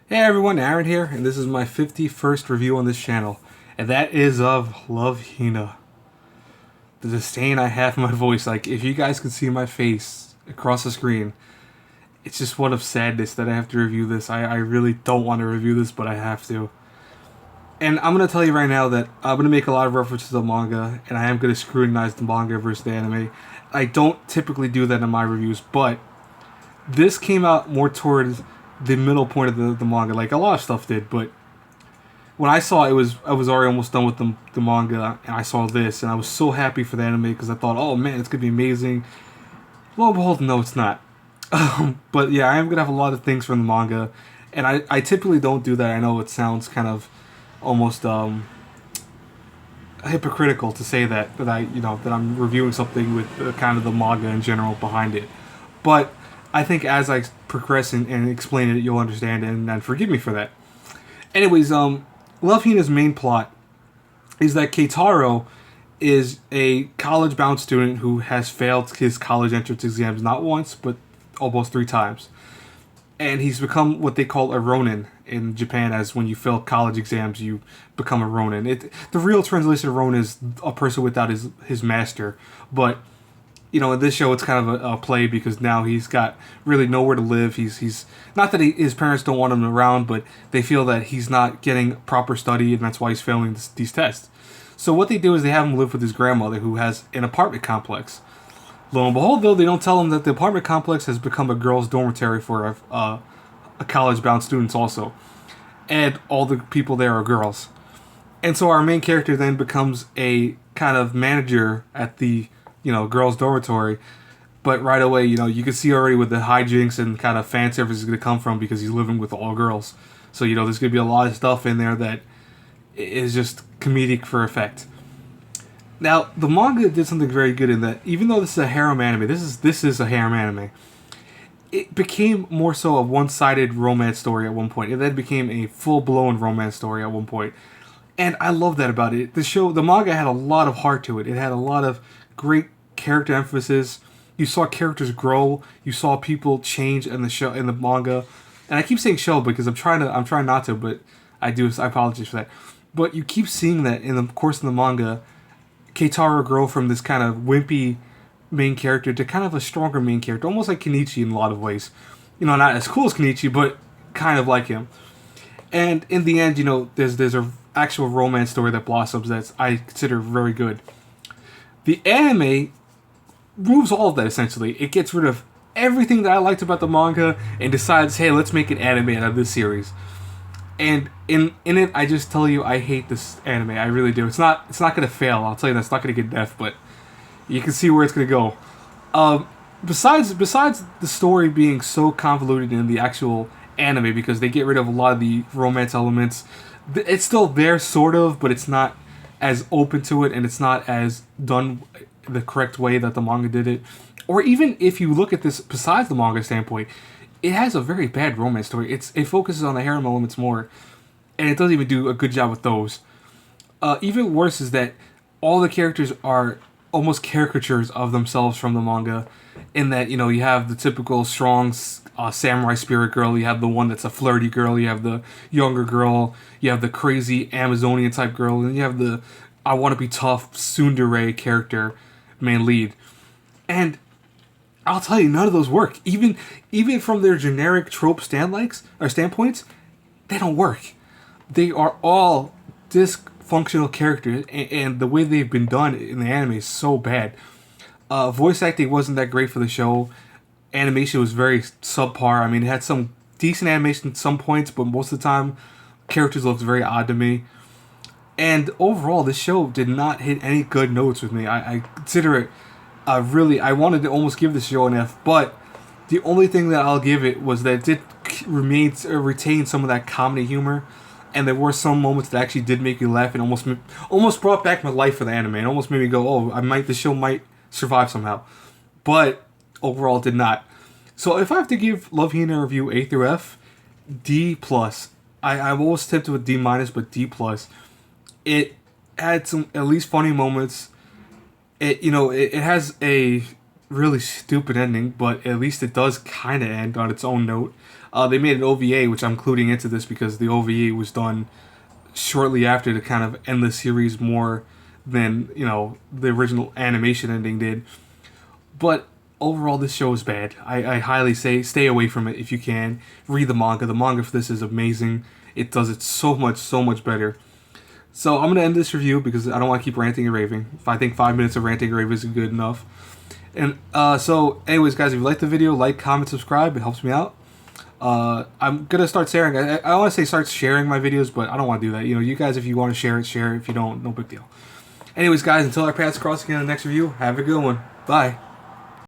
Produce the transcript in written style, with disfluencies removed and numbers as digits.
Hey everyone, Aaron here, and this is my 51st review on this channel, and that is of Love Hina. The disdain I have in my voice, like, if you guys could see my face across the screen, it's just one of sadness that I have to review this. I really don't want to review this, but I have to. And I'm going to tell you right now that I'm going to make a lot of references to the manga, and I am going to scrutinize the manga versus the anime. I don't typically do that in my reviews, but this came out more towards the middle point of the manga, like a lot of stuff did, but when I saw it was I was already almost done with the manga, and I saw this, and I was so happy for the anime because I thought, oh man, it's gonna be amazing. Lo and behold, no, it's not. But yeah, I am gonna have a lot of things from the manga, and I typically don't do that. I know it sounds kind of almost hypocritical to say that that I'm reviewing something with kind of the manga in general behind it, but I think as I progress and explain it, you'll understand it, and forgive me for that. Anyways, Love Hina's main plot is that Keitaro is a college-bound student who has failed his college entrance exams not once but almost three times, and he's become what they call a ronin in Japan. As when you fail college exams, you become a ronin. The real translation of ronin is a person without his master, but in this show it's kind of a play because now he's got really nowhere to live. He's not that his parents don't want him around, but they feel that he's not getting proper study, and that's why he's failing these tests. So what they do is they have him live with his grandmother, who has an apartment complex. Lo and behold, though, they don't tell him that the apartment complex has become a girls' dormitory for a college-bound students also, and all the people there are girls. And so our main character then becomes a kind of manager at the girls' dormitory. But right away, you can see already with the hijinks and kind of fan service is going to come from because he's living with all girls. So there's going to be a lot of stuff in there that is just comedic for effect. Now, the manga did something very good in that even though this is a harem anime, this is a harem anime. It became more so a one-sided romance story at one point. It then became a full-blown romance story at one point. And I love that about it. The manga had a lot of heart to it. It had a lot of great character emphasis. You saw characters grow. You saw people change in the manga. And I keep saying show because I'm trying not to, but I do. I apologize for that. But you keep seeing that in the course of the manga, Keitaro grow from this kind of wimpy main character to kind of a stronger main character, almost like Kenichi in a lot of ways. Not as cool as Kenichi, but kind of like him. And in the end, there's a actual romance story that blossoms that I consider very good. The anime removes all of that essentially. It gets rid of everything that I liked about the manga and decides, hey, let's make an anime out of this series. And in it, I just tell you, I hate this anime. I really do. It's not gonna fail. I'll tell you that it's not gonna get deaf, but you can see where it's gonna go. Besides the story being so convoluted in the actual anime because they get rid of a lot of the romance elements, it's still there sort of, but it's not as open to it, and it's not as done the correct way that the manga did it. Or even if you look at this besides the manga standpoint, it has a very bad romance story. It focuses on the harem elements more, and it doesn't even do a good job with those. Even worse is that all the characters are almost caricatures of themselves from the manga, in that you have the typical strong samurai spirit girl, you have the one that's a flirty girl, you have the younger girl, you have the crazy Amazonian type girl, and you have the I want to be tough tsundere character main lead. And I'll tell you, none of those work. Even from their generic trope standpoints, they don't work. They are all dysfunctional characters, and the way they've been done in the anime is so bad. Voice acting wasn't that great for the show. Animation was very subpar. I mean, it had some decent animation at some points, but most of the time, characters looked very odd to me. And overall, this show did not hit any good notes with me. I consider it really. I wanted to almost give this show an F, but the only thing that I'll give it was that it did retain some of that comedy humor, and there were some moments that actually did make me laugh and almost brought back my life for the anime and almost made me go, oh, this show might survive somehow. But overall, it did not. So if I have to give Love Hina a review A through F, D plus. I'm always tempted with D minus, but D plus. It had some at least funny moments. It has a really stupid ending, but at least it does kind of end on its own note. They made an OVA, which I'm including into this because the OVA was done shortly after to kind of end the series more than, you know, the original animation ending did. But overall, this show is bad. I highly say stay away from it if you can. Read the manga. The manga for this is amazing. It does it so much better. So I'm going to end this review because I don't want to keep ranting and raving. I think 5 minutes of ranting and raving is good enough. And so anyways, guys, if you like the video, like, comment, subscribe. It helps me out. I'm going to start sharing. I want to say start sharing my videos, but I don't want to do that. You know, you guys, if you want to share it, share it. If you don't, no big deal. Anyways, guys, until our paths cross again in the next review, have a good one. Bye.